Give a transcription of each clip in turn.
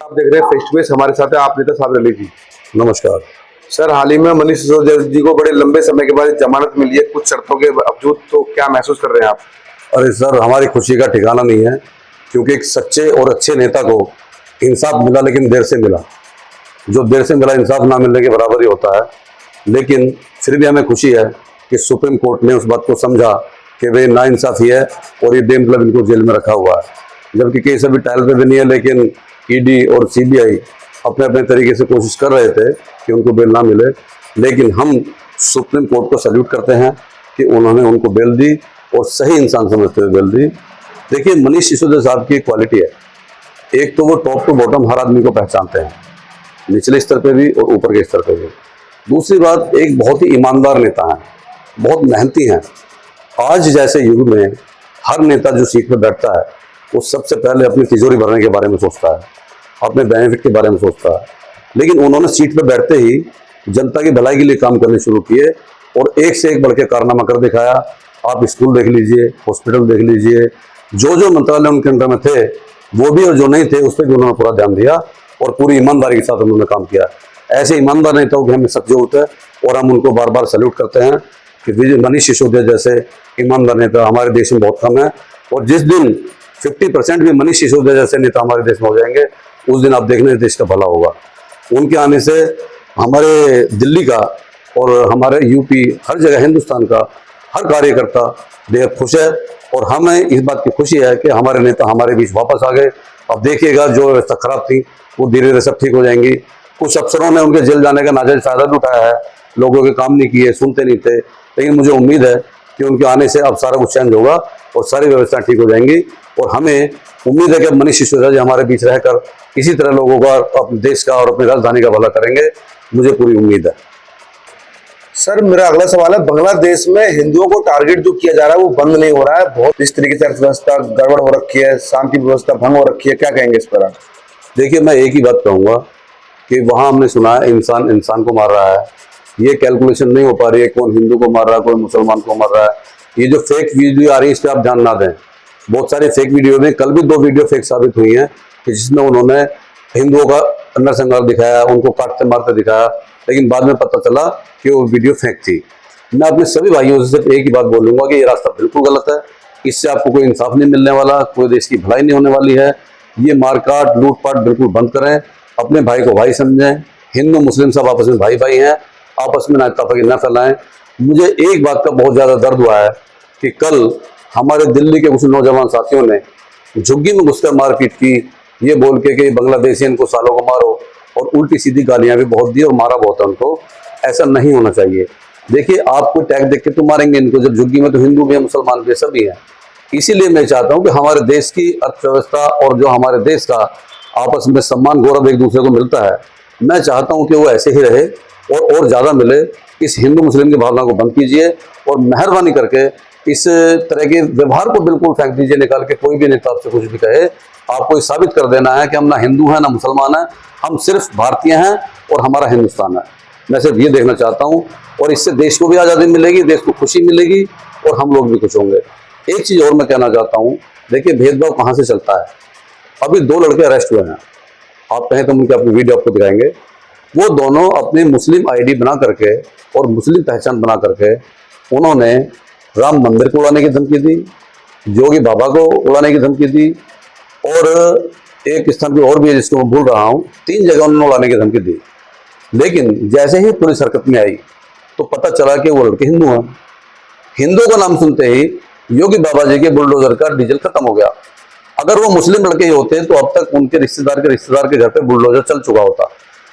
आप देख रहे हैं फेस टू फेस। हमारे साथ है आप नेता साहब रली जी। नमस्कार सर, हाल ही में मनीष सिसोदिया जी को बड़े लंबे समय के बाद जमानत मिली है कुछ शर्तों के बावजूद, तो क्या महसूस कर रहे हैं आप? अरे सर, हमारी खुशी का ठिकाना नहीं है, क्योंकि एक सच्चे और अच्छे नेता को इंसाफ मिला, लेकिन देर से मिला। जो देर से मिला इंसाफ ना मिलने के बराबर ही होता है। लेकिन फिर भी हमें खुशी है कि सुप्रीम कोर्ट ने उस बात को समझा कि वे नाइंसाफी है और ये बेमतलब इनको जेल में रखा हुआ है। जबकि केस अभी ट्रायल पे भी नहीं है, लेकिन ईडी और सीबीआई अपने अपने तरीके से कोशिश कर रहे थे कि उनको बेल ना मिले। लेकिन हम सुप्रीम कोर्ट को सैल्यूट करते हैं कि उन्होंने उनको बेल दी और सही इंसान समझते हुए बेल दी। देखिए, मनीष सिसोदिया साहब की क्वालिटी है, एक तो वो टॉप टू बॉटम हर आदमी को पहचानते हैं, निचले स्तर पे भी और ऊपर के स्तर पे भी। दूसरी बात, एक बहुत ही ईमानदार नेता हैं, बहुत मेहनती हैं। आज जैसे युग में हर नेता जो सीट पर बैठता है वो सबसे पहले अपनी तिजोरी भरने के बारे में सोचता है, अपने बेनिफिट के बारे में सोचता है। लेकिन उन्होंने सीट पर बैठते ही जनता की भलाई के लिए काम करने शुरू किए और एक से एक बढ़ के कारनामा कर दिखाया। आप स्कूल देख लीजिए, हॉस्पिटल देख लीजिए, जो जो मंत्रालय उनके अंडर में थे वो भी और जो नहीं थे उस पर भी उन्होंने पूरा ध्यान दिया और पूरी ईमानदारी के साथ उन्होंने काम किया। ऐसे ईमानदार नेताओं की हमें सख्त जरूरत है और हम उनको बार बार सैल्यूट करते हैं कि मनीष सिसोदिया जैसे ईमानदार नेता हमारे देश में बहुत कम है। और जिस दिन 50% भी मनीष सिसोदिया जैसे नेता हमारे देश में हो जाएंगे, उस दिन आप देखने देश का भला होगा। उनके आने से हमारे दिल्ली का और हमारे यूपी, हर जगह हिंदुस्तान का हर कार्यकर्ता बेहद खुश है और हमें इस बात की खुशी है कि हमारे नेता हमारे बीच वापस आ गए। अब देखिएगा, जो व्यवस्था खराब थी वो धीरे धीरे सब ठीक हो जाएंगी। कुछ अफसरों ने उनके जेल जाने का नाजायज फायदा भी उठाया है, लोगों के काम नहीं किए, सुनते नहीं थे। लेकिन मुझे उम्मीद है कि उनके आने से अब सारा कुछ चेंज होगा और सारी व्यवस्था ठीक हो जाएंगी। और हमें उम्मीद है कि मनीष सिसोदिया जी हमारे बीच रहकर इसी तरह लोगों का, अपने देश का और अपनी राजधानी का भला करेंगे, मुझे पूरी उम्मीद है। सर, मेरा अगला सवाल है, बांग्लादेश में हिंदुओं को टारगेट जो किया जा रहा है वो बंद नहीं हो रहा है। बहुत इस तरीके से अर्थव्यवस्था गड़बड़ हो रखी है, शांति व्यवस्था भंग हो रखी है, क्या कहेंगे इस पर आप? देखिए, मैं एक ही बात कहूँगा कि वहाँ हमने सुना है इंसान इंसान को मार रहा है। ये कैलकुलेशन नहीं हो पा रही है कौन हिंदू को मार रहा है, कौन मुसलमान को मार रहा है। ये जो फेक वीडियो आ रही है इस पर आप ध्यान ना दें। बहुत सारी फेक वीडियो में, कल भी 2 वीडियो फेक साबित हुई हैं कि जिसमें उन्होंने हिंदुओं का नरसंहार दिखाया, उनको काटते मारते दिखाया, लेकिन बाद में पता चला कि वो वीडियो फेक थी। मैं अपने सभी भाइयों से सिर्फ एक ही बात बोलूँगा कि ये रास्ता बिल्कुल गलत है। इससे आपको कोई इंसाफ नहीं मिलने वाला, कोई देश की भलाई नहीं होने वाली है। ये मारकाट लूटपाट बिल्कुल बंद करें, अपने भाई को भाई समझें। हिंदू मुस्लिम सब आपस में भाई भाई हैं, आपस में नाताफाकी न फैलाएं। मुझे एक बात का बहुत ज़्यादा दर्द हुआ है कि कल हमारे दिल्ली के कुछ नौजवान साथियों ने झुग्गी में घुसकर मारपीट की, ये बोल के कि बांग्लादेशियन को सालों को मारो, और उल्टी सीधी गालियां भी बहुत दी और मारा बहुत है उनको। ऐसा नहीं होना चाहिए। देखिए, आपको टैग देख के तो मारेंगे इनको, जब झुग्गी में तो हिंदू भी है, मुसलमान भी है, सभी हैं। इसीलिए मैं चाहता हूँ कि हमारे देश की अर्थव्यवस्था और जो हमारे देश का आपस में सम्मान गौरव एक दूसरे को मिलता है, मैं चाहता हूँ कि वो ऐसे ही रहे और ज़्यादा मिले। इस हिंदू मुस्लिम की भावना को बंद कीजिए और मेहरबानी करके इस तरह के व्यवहार को बिल्कुल फेंक दीजिए निकाल के। कोई भी नेता आपसे कुछ भी कहे, आपको ये साबित कर देना है कि हम ना हिंदू हैं ना मुसलमान हैं, हम सिर्फ भारतीय हैं और हमारा हिंदुस्तान है। मैं सिर्फ ये देखना चाहता हूँ और इससे देश को भी आज़ादी मिलेगी, देश को खुशी मिलेगी और हम लोग भी खुश होंगे। एक चीज़ और मैं कहना चाहता हूँ, देखिए भेदभाव कहाँ से चलता है। अभी 2 लड़के अरेस्ट हुए हैं, आप कहें तो उनकी अपनी वीडियो आपको दिखाएंगे। वो दोनों अपनी मुस्लिम आईडी बना करके और मुस्लिम पहचान बना करके उन्होंने राम मंदिर को उड़ाने की धमकी दी, योगी बाबा को उड़ाने की धमकी दी और एक स्थान पर और भी है जिसको मैं भूल रहा हूँ, 3 जगह उन्होंने उड़ाने की धमकी दी। लेकिन जैसे ही पुलिस हरकत में आई तो पता चला कि वो लड़के हिंदू हैं। हिंदू का नाम सुनते ही योगी बाबा जी के बुलडोजर का डीजल खत्म हो गया। अगर वो मुस्लिम लड़के ही होते तो अब तक उनके रिश्तेदार के घर पे बुलडोजर चल चुका होता।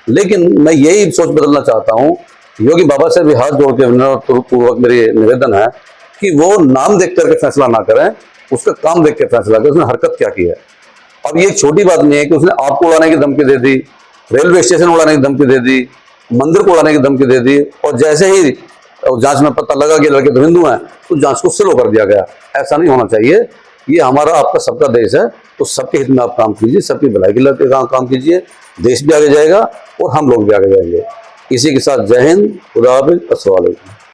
लेकिन मैं यही सोच बदलना चाहता हूँ, योगी बाबा से भी हाथ जोड़ के विनम्रपूर्वक मेरी निवेदन है कि वो नाम देख करके फैसला ना करें, उसका काम देख के फैसला करें, उसने हरकत क्या की है। अब ये एक छोटी बात नहीं है कि उसने आपको उड़ाने की धमकी दे दी, रेलवे स्टेशन उड़ाने की धमकी दे दी, मंदिर को उड़ाने की धमकी दे दी, और जैसे ही जांच में पता लगा कि लड़के तो हिंदू हैं तो जांच को स्लो कर दिया गया। ऐसा नहीं होना चाहिए। ये हमारा आपका सबका देश है, तो सबके हित में आप काम कीजिए, सबकी भलाई के लिए काम कीजिए, देश भी आगे जाएगा और हम लोग भी आगे जाएंगे। इसी के साथ जय हिंद, खुदा हाफिज़, अस्सलाम वालेकुम।